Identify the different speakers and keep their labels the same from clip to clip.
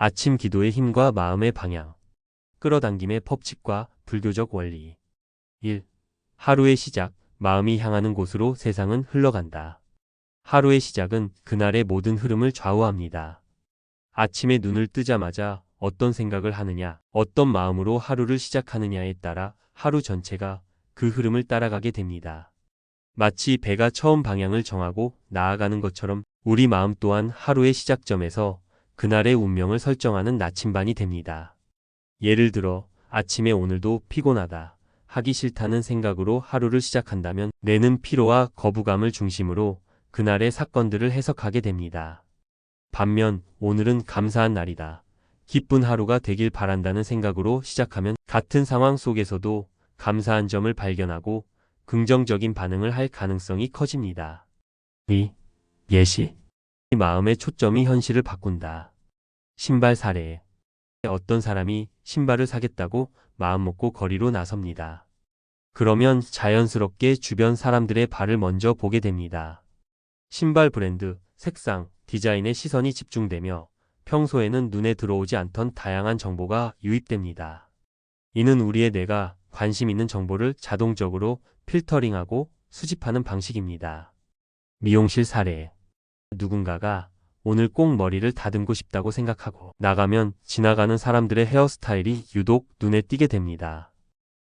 Speaker 1: 아침 기도의 힘과 마음의 방향. 끌어당김의 법칙과 불교적 원리. 1. 하루의 시작, 마음이 향하는 곳으로 세상은 흘러간다. 하루의 시작은 그날의 모든 흐름을 좌우합니다. 아침에 눈을 뜨자마자 어떤 생각을 하느냐, 어떤 마음으로 하루를 시작하느냐에 따라 하루 전체가 그 흐름을 따라가게 됩니다. 마치 배가 처음 방향을 정하고 나아가는 것처럼 우리 마음 또한 하루의 시작점에서 그날의 운명을 설정하는 나침반이 됩니다. 예를 들어 아침에 오늘도 피곤하다, 하기 싫다는 생각으로 하루를 시작한다면 뇌는 피로와 거부감을 중심으로 그날의 사건들을 해석하게 됩니다. 반면 오늘은 감사한 날이다, 기쁜 하루가 되길 바란다는 생각으로 시작하면 같은 상황 속에서도 감사한 점을 발견하고 긍정적인 반응을 할 가능성이 커집니다. 2. 예시. 마음의 초점이 현실을 바꾼다. 신발 사례. 어떤 사람이 신발을 사겠다고 마음먹고 거리로 나섭니다. 그러면 자연스럽게 주변 사람들의 발을 먼저 보게 됩니다. 신발 브랜드, 색상, 디자인에 시선이 집중되며 평소에는 눈에 들어오지 않던 다양한 정보가 유입됩니다. 이는 우리의 뇌가 관심 있는 정보를 자동적으로 필터링하고 수집하는 방식입니다. 미용실 사례. 누군가가 오늘 꼭 머리를 다듬고 싶다고 생각하고 나가면 지나가는 사람들의 헤어스타일이 유독 눈에 띄게 됩니다.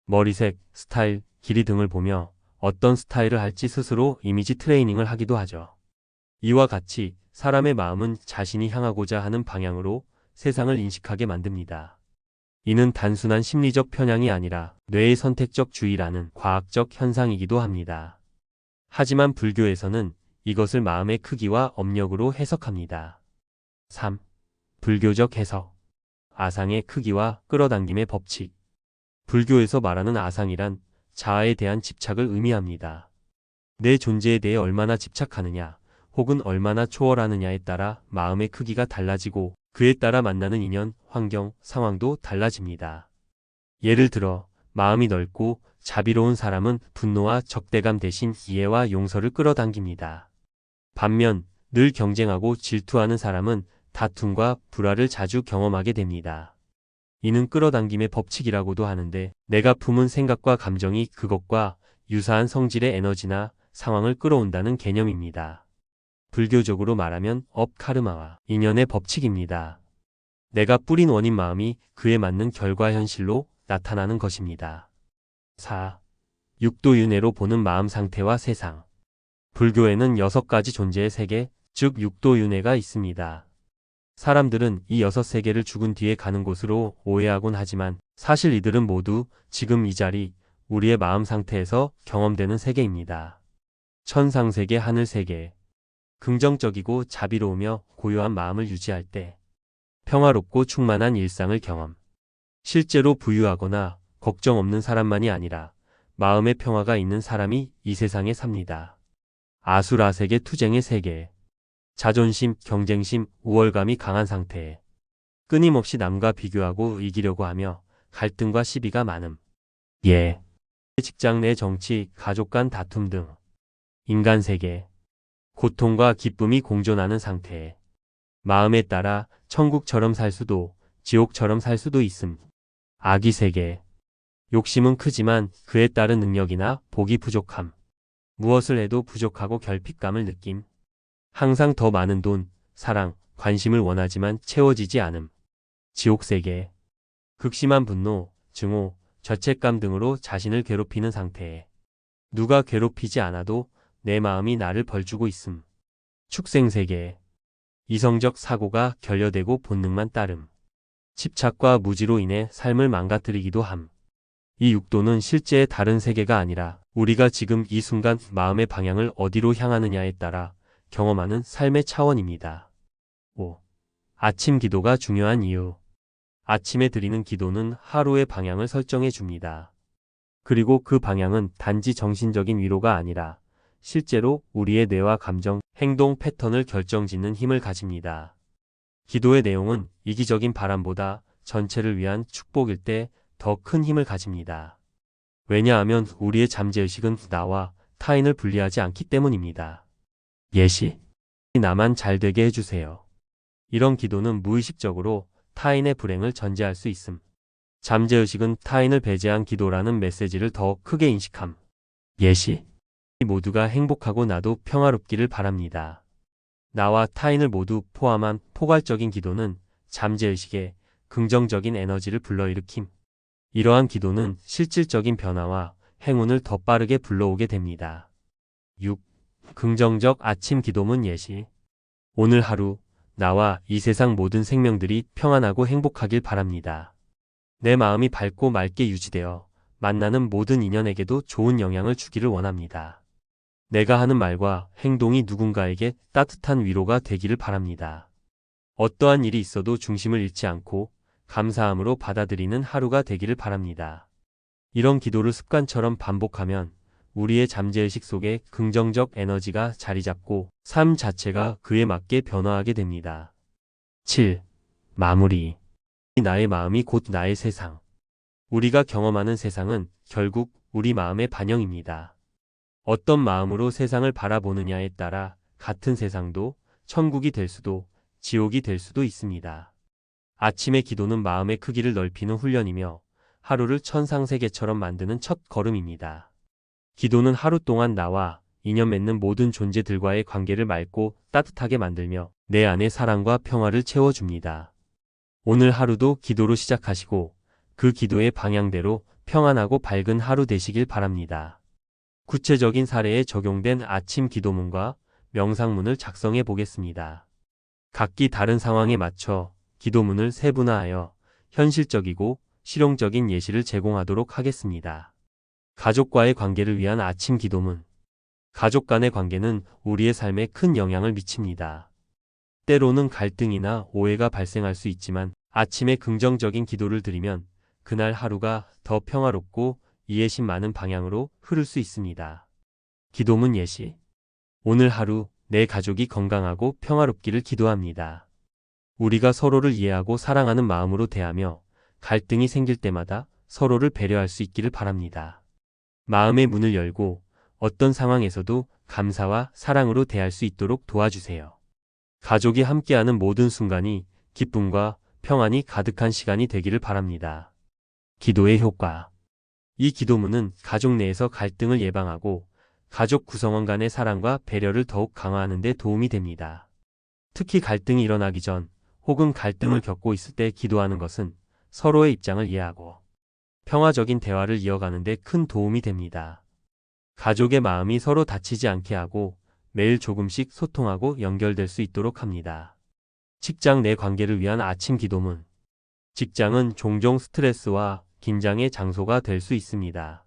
Speaker 1: 머리색, 스타일, 길이 등을 보며 어떤 스타일을 할지 스스로 이미지 트레이닝을 하기도 하죠. 이와 같이 사람의 마음은 자신이 향하고자 하는 방향으로 세상을 인식하게 만듭니다. 이는 단순한 심리적 편향이 아니라 뇌의 선택적 주의라는 과학적 현상이기도 합니다. 하지만 불교에서는 이것을 마음의 크기와 업력으로 해석합니다. 3. 불교적 해석. 아상의 크기와 끌어당김의 법칙. 불교에서 말하는 아상이란 자아에 대한 집착을 의미합니다. 내 존재에 대해 얼마나 집착하느냐, 혹은 얼마나 초월하느냐에 따라 마음의 크기가 달라지고 그에 따라 만나는 인연, 환경, 상황도 달라집니다. 예를 들어 마음이 넓고 자비로운 사람은 분노와 적대감 대신 이해와 용서를 끌어당깁니다. 반면 늘 경쟁하고 질투하는 사람은 다툼과 불화를 자주 경험하게 됩니다. 이는 끌어당김의 법칙이라고도 하는데 내가 품은 생각과 감정이 그것과 유사한 성질의 에너지나 상황을 끌어온다는 개념입니다. 불교적으로 말하면 업카르마와 인연의 법칙입니다. 내가 뿌린 원인 마음이 그에 맞는 결과 현실로 나타나는 것입니다. 4. 육도윤회로 보는 마음 상태와 세상. 불교에는 6가지 존재의 세계, 즉 육도윤회가 있습니다. 사람들은 이 6세계를 죽은 뒤에 가는 곳으로 오해하곤 하지만 사실 이들은 모두 지금 이 자리, 우리의 마음 상태에서 경험되는 세계입니다. 천상세계, 하늘세계. 긍정적이고 자비로우며 고요한 마음을 유지할 때 평화롭고 충만한 일상을 경험. 실제로 부유하거나 걱정 없는 사람만이 아니라 마음의 평화가 있는 사람이 이 세상에 삽니다. 아수라세계, 투쟁의 세계. 자존심, 경쟁심, 우월감이 강한 상태. 끊임없이 남과 비교하고 이기려고 하며 갈등과 시비가 많음. 예. 직장 내 정치, 가족 간 다툼 등. 인간세계. 고통과 기쁨이 공존하는 상태. 마음에 따라 천국처럼 살 수도 지옥처럼 살 수도 있음. 아기세계. 욕심은 크지만 그에 따른 능력이나 복이 부족함. 무엇을 해도 부족하고 결핍감을 느낌. 항상 더 많은 돈, 사랑, 관심을 원하지만 채워지지 않음. 지옥세계. 극심한 분노, 증오, 죄책감 등으로 자신을 괴롭히는 상태. 누가 괴롭히지 않아도 내 마음이 나를 벌주고 있음. 축생세계. 이성적 사고가 결여되고 본능만 따름. 집착과 무지로 인해 삶을 망가뜨리기도 함. 이 육도는 실제의 다른 세계가 아니라 우리가 지금 이 순간 마음의 방향을 어디로 향하느냐에 따라 경험하는 삶의 차원입니다. 5. 아침 기도가 중요한 이유. 아침에 드리는 기도는 하루의 방향을 설정해 줍니다. 그리고 그 방향은 단지 정신적인 위로가 아니라 실제로 우리의 뇌와 감정, 행동 패턴을 결정짓는 힘을 가집니다. 기도의 내용은 이기적인 바람보다 전체를 위한 축복일 때 더 큰 힘을 가집니다. 왜냐하면 우리의 잠재의식은 나와 타인을 분리하지 않기 때문입니다. 예시. 나만 잘 되게 해주세요. 이런 기도는 무의식적으로 타인의 불행을 전제할 수 있음. 잠재의식은 타인을 배제한 기도라는 메시지를 더 크게 인식함. 예시. 모두가 행복하고 나도 평화롭기를 바랍니다. 나와 타인을 모두 포함한 포괄적인 기도는 잠재의식에 긍정적인 에너지를 불러일으킴. 이러한 기도는 실질적인 변화와 행운을 더 빠르게 불러오게 됩니다. 6. 긍정적 아침 기도문 예시. 오늘 하루 나와 이 세상 모든 생명들이 평안하고 행복하길 바랍니다. 내 마음이 밝고 맑게 유지되어 만나는 모든 인연에게도 좋은 영향을 주기를 원합니다. 내가 하는 말과 행동이 누군가에게 따뜻한 위로가 되기를 바랍니다. 어떠한 일이 있어도 중심을 잃지 않고 감사함으로 받아들이는 하루가 되기를 바랍니다. 이런 기도를 습관처럼 반복하면 우리의 잠재의식 속에 긍정적 에너지가 자리 잡고 삶 자체가 그에 맞게 변화하게 됩니다. 7. 마무리. 나의 마음이 곧 나의 세상. 우리가 경험하는 세상은 결국 우리 마음의 반영입니다. 어떤 마음으로 세상을 바라보느냐에 따라 같은 세상도 천국이 될 수도 지옥이 될 수도 있습니다. 아침의 기도는 마음의 크기를 넓히는 훈련이며 하루를 천상세계처럼 만드는 첫 걸음입니다. 기도는 하루 동안 나와 인연 맺는 모든 존재들과의 관계를 맑고 따뜻하게 만들며 내 안에 사랑과 평화를 채워줍니다. 오늘 하루도 기도로 시작하시고 그 기도의 방향대로 평안하고 밝은 하루 되시길 바랍니다. 구체적인 사례에 적용된 아침 기도문과 명상문을 작성해 보겠습니다. 각기 다른 상황에 맞춰 기도문을 세분화하여 현실적이고 실용적인 예시를 제공하도록 하겠습니다. 가족과의 관계를 위한 아침 기도문. 가족 간의 관계는 우리의 삶에 큰 영향을 미칩니다. 때로는 갈등이나 오해가 발생할 수 있지만 아침에 긍정적인 기도를 드리면 그날 하루가 더 평화롭고 이해심 많은 방향으로 흐를 수 있습니다. 기도문 예시. 오늘 하루 내 가족이 건강하고 평화롭기를 기도합니다. 우리가 서로를 이해하고 사랑하는 마음으로 대하며 갈등이 생길 때마다 서로를 배려할 수 있기를 바랍니다. 마음의 문을 열고 어떤 상황에서도 감사와 사랑으로 대할 수 있도록 도와주세요. 가족이 함께하는 모든 순간이 기쁨과 평안이 가득한 시간이 되기를 바랍니다. 기도의 효과. 이 기도문은 가족 내에서 갈등을 예방하고 가족 구성원 간의 사랑과 배려를 더욱 강화하는 데 도움이 됩니다. 특히 갈등이 일어나기 전 혹은 갈등을 겪고 있을 때 기도하는 것은 서로의 입장을 이해하고 평화적인 대화를 이어가는 데 큰 도움이 됩니다. 가족의 마음이 서로 다치지 않게 하고 매일 조금씩 소통하고 연결될 수 있도록 합니다. 직장 내 관계를 위한 아침 기도문. 직장은 종종 스트레스와 긴장의 장소가 될 수 있습니다.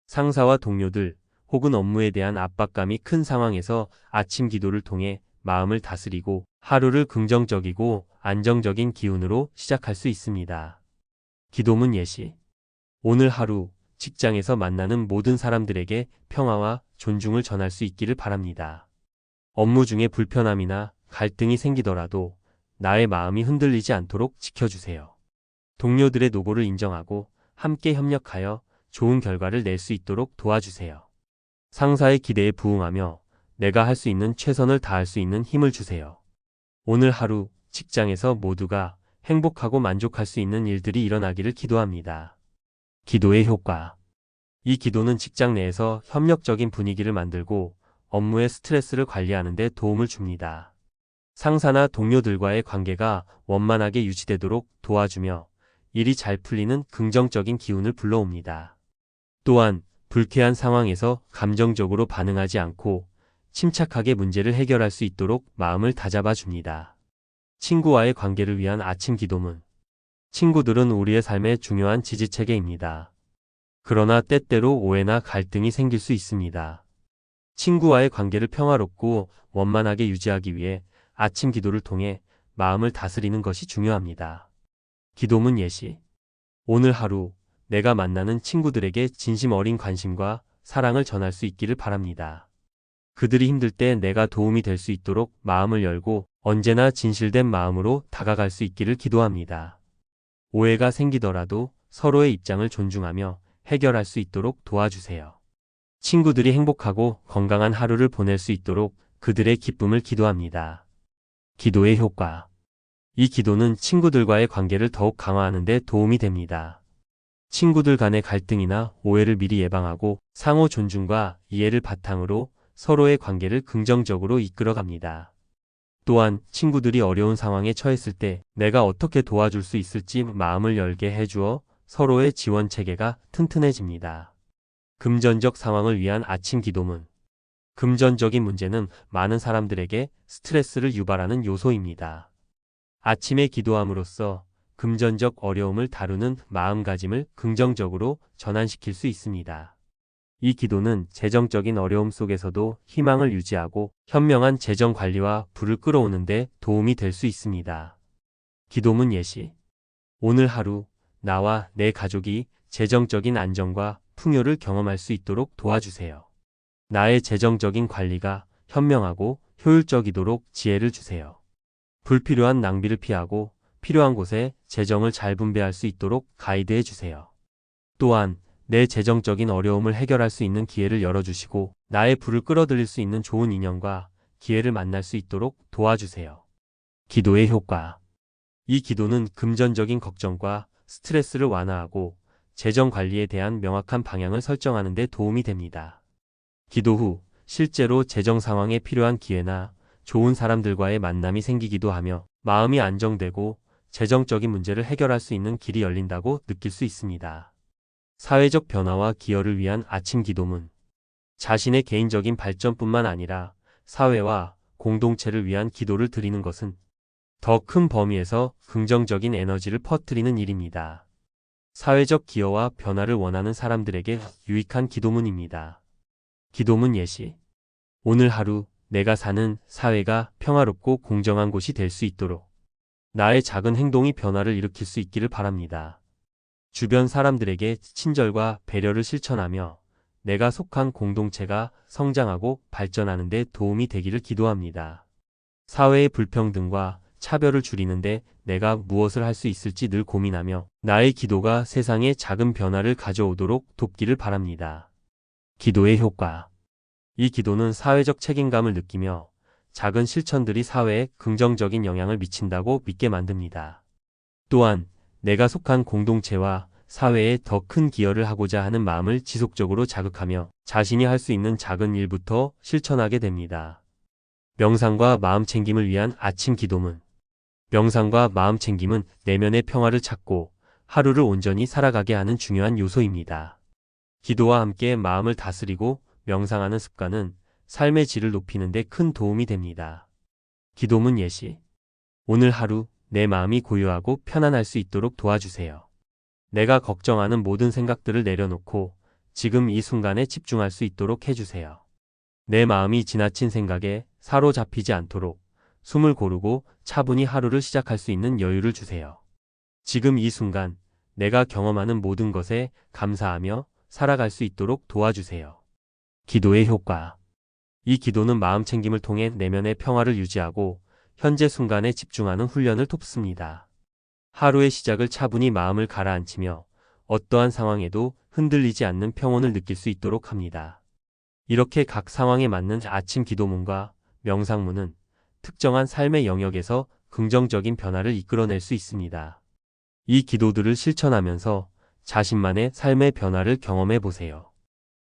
Speaker 1: 상사와 동료들 혹은 업무에 대한 압박감이 큰 상황에서 아침 기도를 통해 마음을 다스리고 하루를 긍정적이고 안정적인 기운으로 시작할 수 있습니다. 기도문 예시. 오늘 하루 직장에서 만나는 모든 사람들에게 평화와 존중을 전할 수 있기를 바랍니다. 업무 중에 불편함이나 갈등이 생기더라도 나의 마음이 흔들리지 않도록 지켜주세요. 동료들의 노고를 인정하고 함께 협력하여 좋은 결과를 낼 수 있도록 도와주세요. 상사의 기대에 부응하며 내가 할 수 있는 최선을 다할 수 있는 힘을 주세요. 오늘 하루 직장에서 모두가 행복하고 만족할 수 있는 일들이 일어나기를 기도합니다. 기도의 효과. 이 기도는 직장 내에서 협력적인 분위기를 만들고 업무의 스트레스를 관리하는 데 도움을 줍니다. 상사나 동료들과의 관계가 원만하게 유지되도록 도와주며 일이 잘 풀리는 긍정적인 기운을 불러옵니다. 또한 불쾌한 상황에서 감정적으로 반응하지 않고 침착하게 문제를 해결할 수 있도록 마음을 다잡아 줍니다. 친구와의 관계를 위한 아침 기도문. 친구들은 우리의 삶의 중요한 지지체계입니다. 그러나 때때로 오해나 갈등이 생길 수 있습니다. 친구와의 관계를 평화롭고 원만하게 유지하기 위해 아침 기도를 통해 마음을 다스리는 것이 중요합니다. 기도문 예시. 오늘 하루 내가 만나는 친구들에게 진심 어린 관심과 사랑을 전할 수 있기를 바랍니다. 그들이 힘들 때 내가 도움이 될 수 있도록 마음을 열고 언제나 진실된 마음으로 다가갈 수 있기를 기도합니다. 오해가 생기더라도 서로의 입장을 존중하며 해결할 수 있도록 도와주세요. 친구들이 행복하고 건강한 하루를 보낼 수 있도록 그들의 기쁨을 기도합니다. 기도의 효과. 이 기도는 친구들과의 관계를 더욱 강화하는 데 도움이 됩니다. 친구들 간의 갈등이나 오해를 미리 예방하고 상호 존중과 이해를 바탕으로 서로의 관계를 긍정적으로 이끌어갑니다. 또한 친구들이 어려운 상황에 처했을 때 내가 어떻게 도와줄 수 있을지 마음을 열게 해주어 서로의 지원 체계가 튼튼해집니다. 금전적 상황을 위한 아침 기도문. 금전적인 문제는 많은 사람들에게 스트레스를 유발하는 요소입니다. 아침에 기도함으로써 금전적 어려움을 다루는 마음가짐을 긍정적으로 전환시킬 수 있습니다. 이 기도는 재정적인 어려움 속에서도 희망을 유지하고 현명한 재정 관리와 부를 끌어오는 데 도움이 될 수 있습니다. 기도문 예시. 오늘 하루 나와 내 가족이 재정적인 안정과 풍요를 경험할 수 있도록 도와주세요. 나의 재정적인 관리가 현명하고 효율적이도록 지혜를 주세요. 불필요한 낭비를 피하고 필요한 곳에 재정을 잘 분배할 수 있도록 가이드해 주세요. 또한 내 재정적인 어려움을 해결할 수 있는 기회를 열어주시고 나의 부를 끌어들일 수 있는 좋은 인연과 기회를 만날 수 있도록 도와주세요. 기도의 효과. 이 기도는 금전적인 걱정과 스트레스를 완화하고 재정 관리에 대한 명확한 방향을 설정하는 데 도움이 됩니다. 기도 후 실제로 재정 상황에 필요한 기회나 좋은 사람들과의 만남이 생기기도 하며 마음이 안정되고 재정적인 문제를 해결할 수 있는 길이 열린다고 느낄 수 있습니다. 사회적 변화와 기여를 위한 아침 기도문. 자신의 개인적인 발전뿐만 아니라 사회와 공동체를 위한 기도를 드리는 것은 더 큰 범위에서 긍정적인 에너지를 퍼뜨리는 일입니다. 사회적 기여와 변화를 원하는 사람들에게 유익한 기도문입니다. 기도문 예시. 오늘 하루 내가 사는 사회가 평화롭고 공정한 곳이 될 수 있도록 나의 작은 행동이 변화를 일으킬 수 있기를 바랍니다. 주변 사람들에게 친절과 배려를 실천하며 내가 속한 공동체가 성장하고 발전하는 데 도움이 되기를 기도합니다. 사회의 불평등과 차별을 줄이는데 내가 무엇을 할 수 있을지 늘 고민하며 나의 기도가 세상에 작은 변화를 가져오도록 돕기를 바랍니다. 기도의 효과. 이 기도는 사회적 책임감을 느끼며 작은 실천들이 사회에 긍정적인 영향을 미친다고 믿게 만듭니다. 또한 내가 속한 공동체와 사회에 더 큰 기여를 하고자 하는 마음을 지속적으로 자극하며 자신이 할 수 있는 작은 일부터 실천하게 됩니다. 명상과 마음챙김을 위한 아침 기도문. 명상과 마음챙김은 내면의 평화를 찾고 하루를 온전히 살아가게 하는 중요한 요소입니다. 기도와 함께 마음을 다스리고 명상하는 습관은 삶의 질을 높이는 데 큰 도움이 됩니다. 기도문 예시. 오늘 하루 내 마음이 고요하고 편안할 수 있도록 도와주세요. 내가 걱정하는 모든 생각들을 내려놓고 지금 이 순간에 집중할 수 있도록 해주세요. 내 마음이 지나친 생각에 사로잡히지 않도록 숨을 고르고 차분히 하루를 시작할 수 있는 여유를 주세요. 지금 이 순간 내가 경험하는 모든 것에 감사하며 살아갈 수 있도록 도와주세요. 기도의 효과. 이 기도는 마음챙김을 통해 내면의 평화를 유지하고 현재 순간에 집중하는 훈련을 돕습니다. 하루의 시작을 차분히 마음을 가라앉히며 어떠한 상황에도 흔들리지 않는 평온을 느낄 수 있도록 합니다. 이렇게 각 상황에 맞는 아침 기도문과 명상문은 특정한 삶의 영역에서 긍정적인 변화를 이끌어낼 수 있습니다. 이 기도들을 실천하면서 자신만의 삶의 변화를 경험해 보세요.